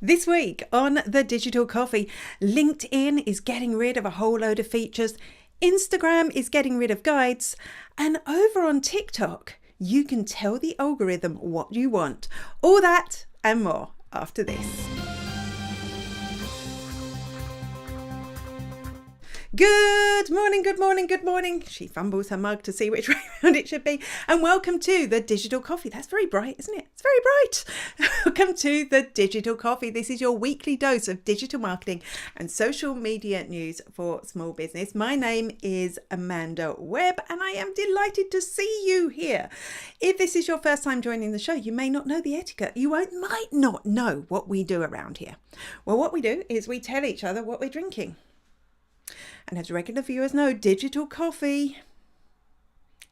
This week on The Digital Coffee, LinkedIn is getting rid of a whole load of features, Instagram is getting rid of guides, and over on TikTok, you can tell the algorithm what you want. All that and more after this. Good morning, good morning, good morning. She fumbles her mug to see which way around it should be. And welcome to The Digital Coffee. That's very bright, isn't it? It's very bright. Welcome to The Digital Coffee. This is your weekly dose of digital marketing and social media news for small business. My name is Amanda Webb and I am delighted to see you here. If this is your first time joining the show, you may not know the etiquette. You might not know what we do around here. Well, what we do is we tell each other what we're drinking. And as regular viewers know, digital coffee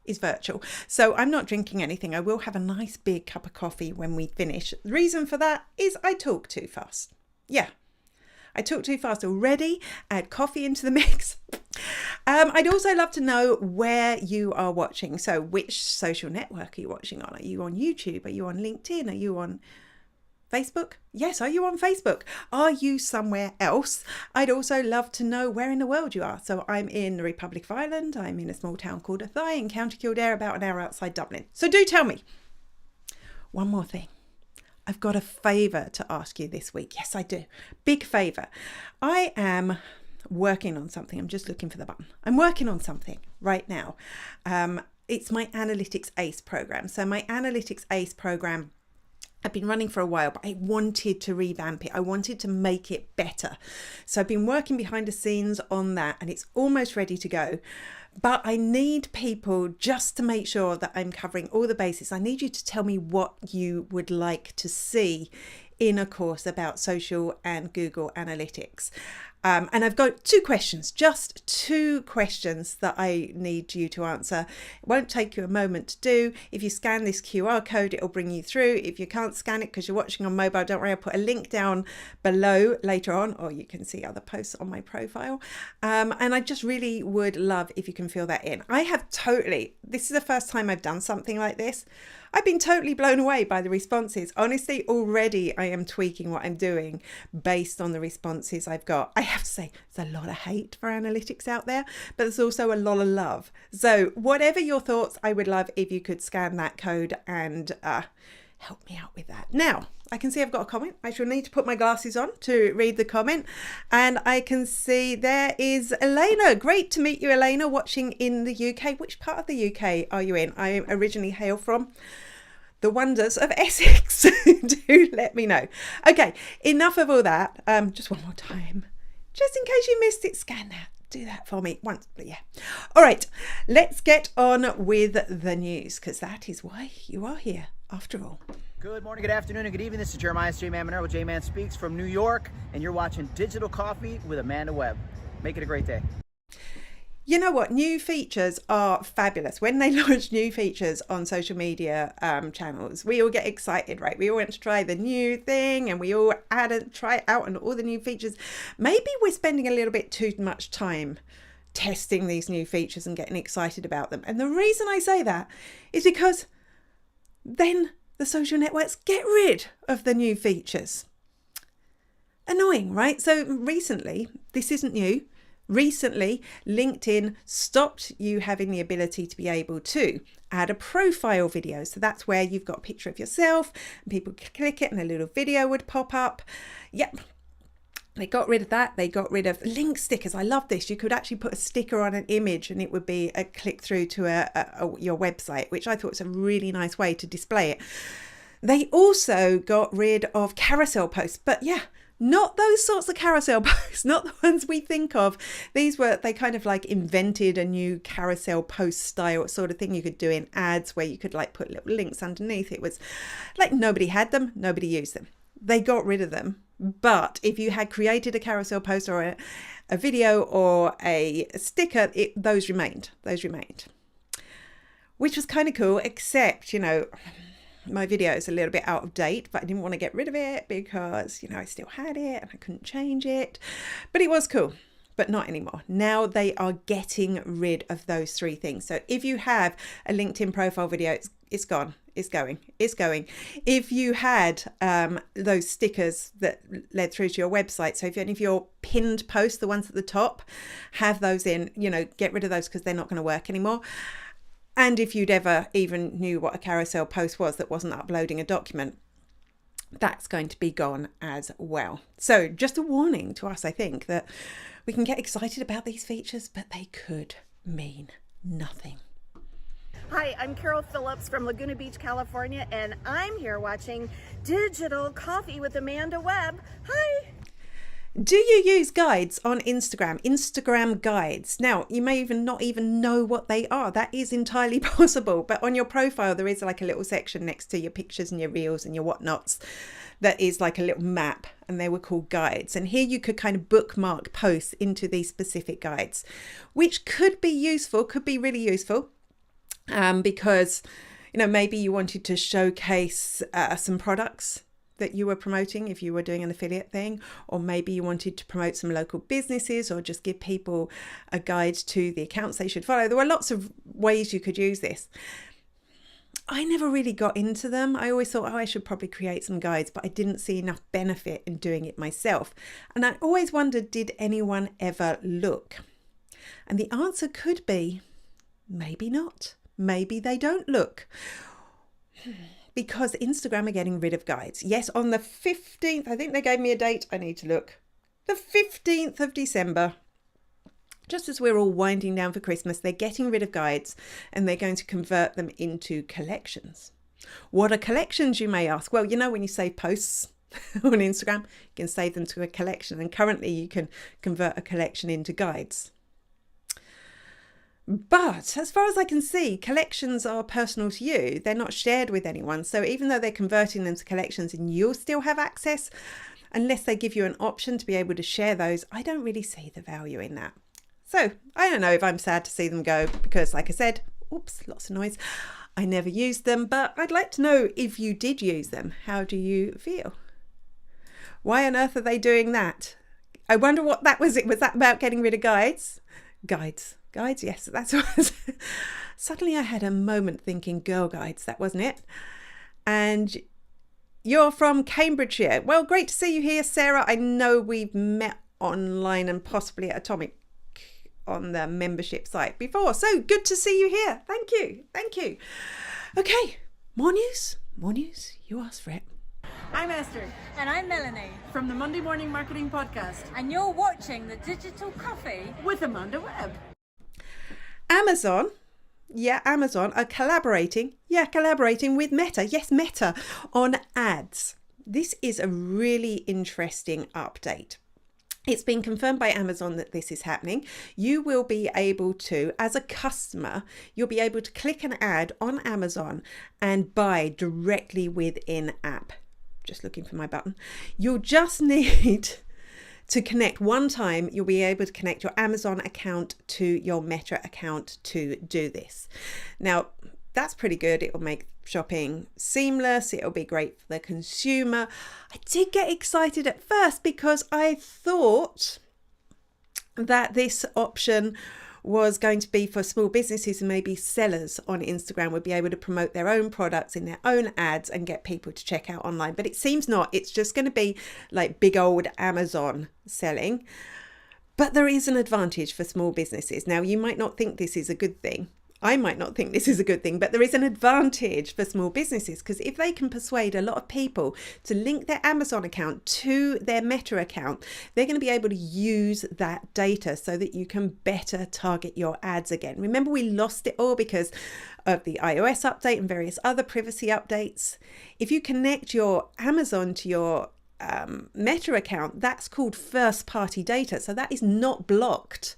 is virtual. So I'm not drinking anything. I will have a nice big cup of coffee when we finish. The reason for that is I talk too fast. Yeah, I talk too fast already. Add coffee into the mix. I'd also love to know where you are watching. So which social network are you watching on? Are you on YouTube? Are you on LinkedIn? Are you on Facebook? Yes, are you on Facebook? Are you somewhere else? I'd also love to know where in the world you are. So I'm in the Republic of Ireland. I'm in a small town called Athy in County Kildare, about an hour outside Dublin. So do tell me. One more thing. I've got a favour to ask you this week. Yes, I do. Big favour. I am working on something. I'm just looking for the button. I'm working on something right now. It's my Analytics Ace program. So my Analytics Ace program, I've been running for a while, but I wanted to revamp it. I wanted to make it better. So I've been working behind the scenes on that and it's almost ready to go. But I need people just to make sure that I'm covering all the bases. I need you to tell me what you would like to see in a course about social and Google Analytics. And I've got two questions, just two questions that I need you to answer. It won't take you a moment to do. If you scan this QR code, it'll bring you through. If you can't scan it because you're watching on mobile, don't worry, I'll put a link down below later on, or you can see other posts on my profile. And I just really would love if you can fill that in. This is the first time I've done something like this. I've been totally blown away by the responses. Honestly, already I am tweaking what I'm doing based on the responses I've got. I have to say, there's a lot of hate for analytics out there, but there's also a lot of love. So whatever your thoughts, I would love if you could scan that code and help me out with that. Now, I can see I've got a comment. I shall need to put my glasses on to read the comment. And I can see there is Elena. Great to meet you, Elena, watching in the UK. Which part of the UK are you in? I originally hail from the wonders of Essex. Do let me know. Okay, enough of all that. Just one more time. Just in case you missed it, scan that. Do that for me once, but yeah. All right, let's get on with the news, because that is why you are here after all. Good morning, good afternoon, and good evening. This is Jeremiah J-Man Monero with J-Man Speaks from New York, and you're watching Digital Coffee with Amanda Webb. Make it a great day. You know what? New features are fabulous. When they launch new features on social media channels, we all get excited, right? We all want to try the new thing and we all try it out and all the new features. Maybe we're spending a little bit too much time testing these new features and getting excited about them. And the reason I say that is because then the social networks get rid of the new features. Annoying, right? So recently, this isn't new. Recently, LinkedIn stopped you having the ability to be able to add a profile video. So that's where you've got a picture of yourself and people click it and a little video would pop up. Yep. They got rid of that. They got rid of link stickers. I love this. You could actually put a sticker on an image and it would be a click through to your website, which I thought was a really nice way to display it. They also got rid of carousel posts, but yeah, not those sorts of carousel posts, not the ones we think of. They kind of like invented a new carousel post style sort of thing you could do in ads where you could like put little links underneath. It was like nobody had them, nobody used them. They got rid of them. But if you had created a carousel post or a video or a sticker, those remained. Which was kind of cool, except, you know, my video is a little bit out of date, but I didn't want to get rid of it because, you know, I still had it and I couldn't change it. But it was cool. but not anymore. Now they are getting rid of those three things. So if you have a LinkedIn profile video, it's gone. It's going. If you had those stickers that led through to your website, so if any of your pinned posts, the ones at the top, have those in, get rid of those because they're not going to work anymore. And if you'd ever even knew what a carousel post was that wasn't uploading a document, that's going to be gone as well. So just a warning to us, I think, that we can get excited about these features, but they could mean nothing. Hi, I'm Carol Phillips from Laguna Beach, California, and I'm here watching Digital Coffee with Amanda Webb. Hi! Do you use guides on Instagram? Instagram guides. Now, you may not even know what they are. That is entirely possible. But on your profile, there is like a little section next to your pictures and your reels and your whatnots that is like a little map, and they were called guides. And here you could kind of bookmark posts into these specific guides, which could be useful, could be really useful, because, maybe you wanted to showcase some products that you were promoting if you were doing an affiliate thing, or maybe you wanted to promote some local businesses, or just give people a guide to the accounts they should follow. There were lots of ways you could use this. I never really got into them. I always thought, I should probably create some guides, but I didn't see enough benefit in doing it myself. And I always wondered, did anyone ever look? And the answer could be, maybe not. Maybe they don't look. Because Instagram are getting rid of guides. Yes, on the 15th, I think they gave me a date. I need to look. The 15th of December, just as we're all winding down for Christmas, they're getting rid of guides and they're going to convert them into collections. What are collections, you may ask? Well, when you save posts on Instagram, you can save them to a collection. And currently you can convert a collection into guides. But as far as I can see, collections are personal to you. They're not shared with anyone. So even though they're converting them to collections and you'll still have access, unless they give you an option to be able to share those, I don't really see the value in that. So I don't know if I'm sad to see them go because, like I said, oops, lots of noise. I never used them, but I'd like to know if you did use them. How do you feel? Why on earth are they doing that? I wonder what that was. Was that about getting rid of guides? Guides, yes, that's what it was. Suddenly I had a moment thinking girl guides, that wasn't it? And you're from Cambridgeshire. Well, great to see you here, Sarah. I know we've met online and possibly at Atomic on the membership site before. So good to see you here. Thank you. Okay, more news. You asked for it. I'm Esther. And I'm Melanie. From the Monday Morning Marketing Podcast. And you're watching the Digital Coffee with Amanda Webb. Amazon are collaborating with Meta. Yes, Meta on ads. This is a really interesting update. It's been confirmed by Amazon that this is happening. You will be able to, as a customer, you'll be able to click an ad on Amazon and buy directly within app. Just looking for my button. You'll just need to connect one time. You'll be able to connect your Amazon account to your Meta account to do this. Now, that's pretty good. It will make shopping seamless. It'll be great for the consumer. I did get excited at first because I thought that this option was going to be for small businesses, and maybe sellers on Instagram would be able to promote their own products in their own ads and get people to check out online. But it seems not. It's just going to be like big old Amazon selling. But there is an advantage for small businesses. Now, you might not think this is a good thing. I might not think this is a good thing, but there is an advantage for small businesses, because if they can persuade a lot of people to link their Amazon account to their Meta account, they're going to be able to use that data so that you can better target your ads again. Remember, we lost it all because of the iOS update and various other privacy updates. If you connect your Amazon to your Meta account, that's called first party data. So that is not blocked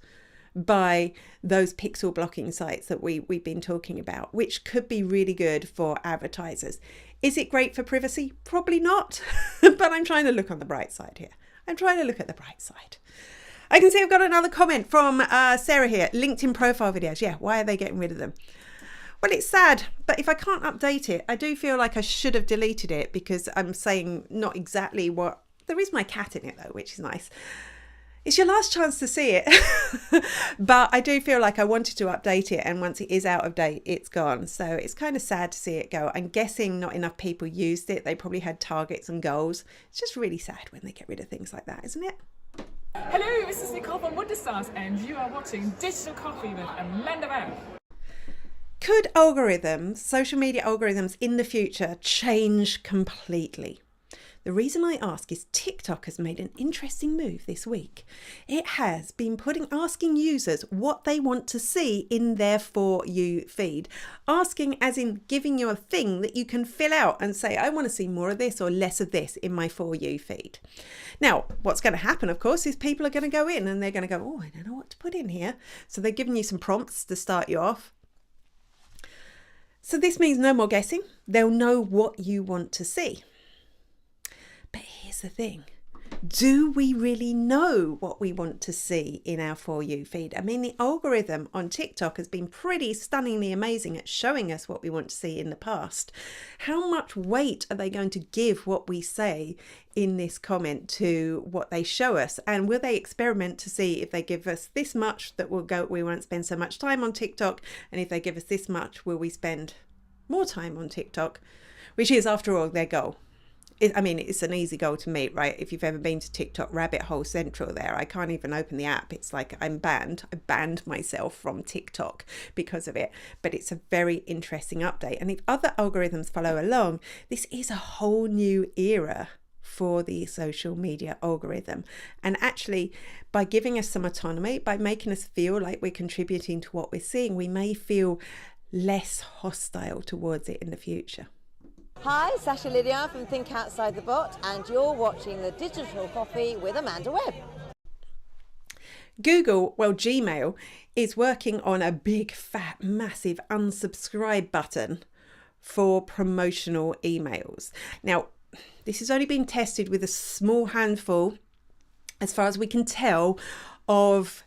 by those pixel blocking sites that we've been talking about, which could be really good for advertisers. Is it great for privacy? Probably not, but I'm trying to look on the bright side here. I'm trying to look at the bright side. I can see I've got another comment from Sarah here. LinkedIn profile videos. Yeah, why are they getting rid of them? Well, it's sad, but if I can't update it, I do feel like I should have deleted it, because I'm saying not exactly what... There is my cat in it though, which is nice. It's your last chance to see it. But I do feel like I wanted to update it, and once it is out of date, it's gone. So it's kind of sad to see it go. I'm guessing not enough people used it. They probably had targets and goals. It's just really sad when they get rid of things like that, isn't it? Hello, this is Nicole from Wonderstars, and you are watching Digital Coffee with Amanda Webb. Could algorithms, social media algorithms in the future, change completely? The reason I ask is TikTok has made an interesting move this week. It has been asking users what they want to see in their For You feed. Asking as in giving you a thing that you can fill out and say, I want to see more of this or less of this in my For You feed. Now, what's going to happen, of course, is people are going to go in and they're going to go, oh, I don't know what to put in here. So they're giving you some prompts to start you off. So this means no more guessing. They'll know what you want to see. But here's the thing. Do we really know what we want to see in our For You feed? I mean, the algorithm on TikTok has been pretty stunningly amazing at showing us what we want to see in the past. How much weight are they going to give what we say in this comment to what they show us? And will they experiment to see if they give us this much that we won't spend so much time on TikTok? And if they give us this much, will we spend more time on TikTok? Which is, after all, their goal. It's an easy goal to meet, right? If you've ever been to TikTok rabbit hole central there, I can't even open the app. It's like I'm banned. I banned myself from TikTok because of it. But it's a very interesting update. And if other algorithms follow along, this is a whole new era for the social media algorithm. And actually, by giving us some autonomy, by making us feel like we're contributing to what we're seeing, we may feel less hostile towards it in the future. Hi, Sasha Lydia from Think Outside the Bot, and you're watching the Digital Coffee with Amanda Webb. Gmail is working on a big, fat, massive unsubscribe button for promotional emails. Now, this has only been tested with a small handful, as far as we can tell, of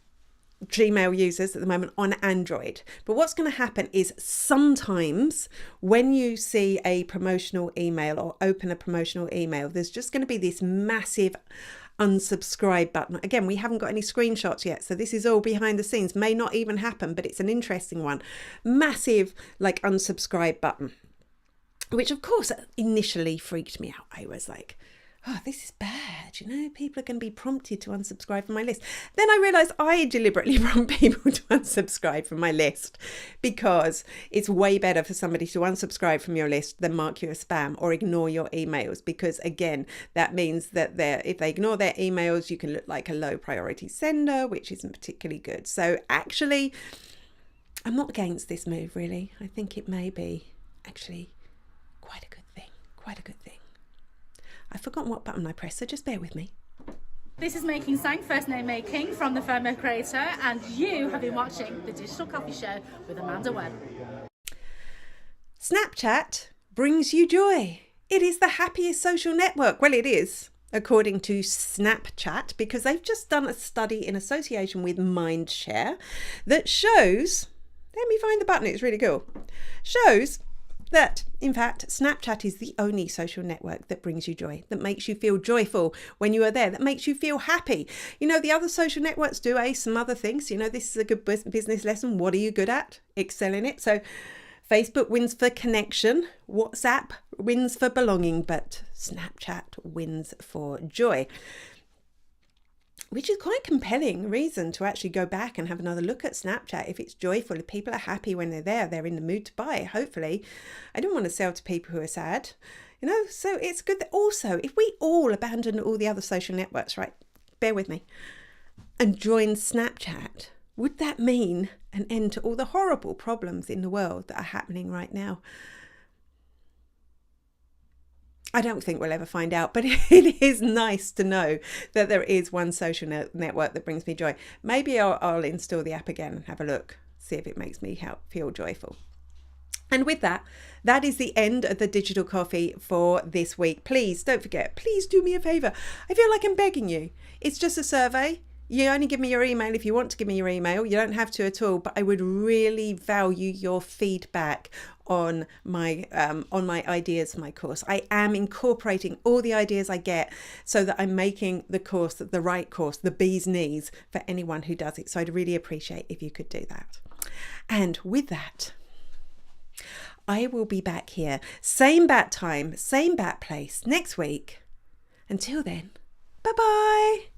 Gmail users at the moment on Android. But what's going to happen is sometimes when you see a promotional email or open a promotional email, there's just going to be this massive unsubscribe button. Again, we haven't got any screenshots yet, so this is all behind the scenes, may not even happen, but it's an interesting one. Massive like unsubscribe button, which of course initially freaked me out. I was like, oh, this is bad, people are going to be prompted to unsubscribe from my list. Then I realised I deliberately prompt people to unsubscribe from my list because it's way better for somebody to unsubscribe from your list than mark you as spam or ignore your emails, because again, that means that if they ignore their emails, you can look like a low priority sender, which isn't particularly good. So actually, I'm not against this move, really. I think it may be actually quite a good thing. I've forgotten what button I pressed, so just bear with me. This is Making Sang, first name Making, from the FOMO Creator, and you have been watching the Digital Coffee Show with Amanda Webb. Snapchat brings you joy. It is the happiest social network. Well, it is, according to Snapchat, because they've just done a study in association with Mindshare that shows, let me find the button, it's really cool, shows that, in fact, Snapchat is the only social network that brings you joy, that makes you feel joyful when you are there, that makes you feel happy. The other social networks do some other things. This is a good business lesson. What are you good at? Excel in it. So Facebook wins for connection, WhatsApp wins for belonging, but Snapchat wins for joy. Which is quite compelling reason to actually go back and have another look at Snapchat. If it's joyful, if people are happy when they're in the mood to buy, hopefully. I don't want to sell to people who are sad, so it's good that also, if we all abandon all the other social networks, right, bear with me, and join Snapchat, would that mean an end to all the horrible problems in the world that are happening right now? I don't think we'll ever find out, but it is nice to know that there is one social network that brings me joy. Maybe I'll install the app again and have a look, see if it makes me feel joyful. And with that, that is the end of the Digital Coffee for this week. Please don't forget, please do me a favour. I feel like I'm begging you. It's just a survey. You only give me your email if you want to give me your email. You don't have to at all, but I would really value your feedback on my ideas for my course. I am incorporating all the ideas I get so that I'm making the course the right course, the bee's knees for anyone who does it. So I'd really appreciate if you could do that. And with that, I will be back here, same bat time, same bat place next week. Until then, bye-bye.